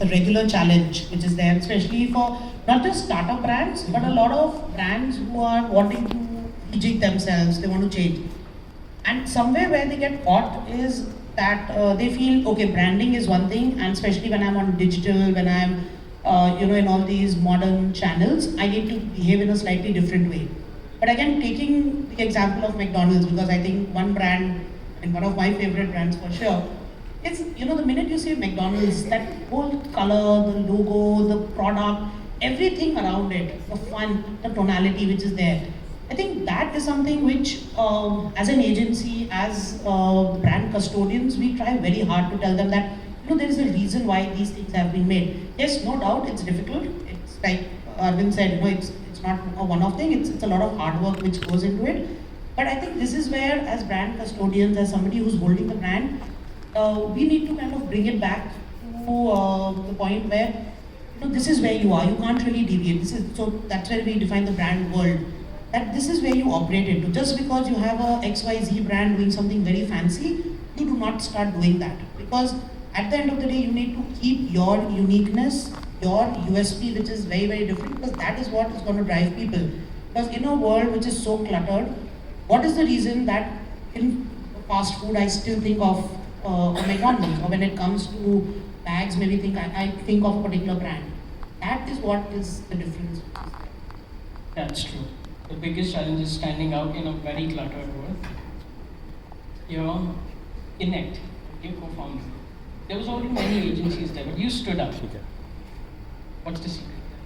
a regular challenge which is there, especially for not just startup brands, but a lot of brands who are wanting to rejig themselves, they want to change. And somewhere where they get caught is that they feel, okay, branding is one thing, and especially when I'm on digital, when I'm, in all these modern channels, I need to behave in a slightly different way. But again, taking the example of McDonald's, because I think one brand, and one of my favorite brands for sure, it's, the minute you say McDonald's, that whole color, the logo, the product, everything around it, the fun, the tonality which is there. I think that is something which, as an agency, as brand custodians, we try very hard to tell them that, there is a reason why these things have been made. Yes, no doubt, it's difficult. It's like Arvind said, it's not a one-off thing. It's a lot of hard work which goes into it. But I think this is where, as brand custodians, as somebody who's holding the brand, we need to kind of bring it back to the point where, this is where you are. You can't really deviate. So that's where we define the brand world. That this is where you operate into. Just because you have a XYZ brand doing something very fancy, you do not start doing that. Because at the end of the day, you need to keep your uniqueness, your USP, which is very, very different, because that is what is going to drive people. Because in a world which is so cluttered, what is the reason that in fast food I still think of a McDonald's, or when it comes to bags, maybe I think of a particular brand. That is what is the difference. That's true. The biggest challenge is standing out in a very cluttered world. You're inept, you co-founder. There was already many agencies there, but you stood up. What's the secret?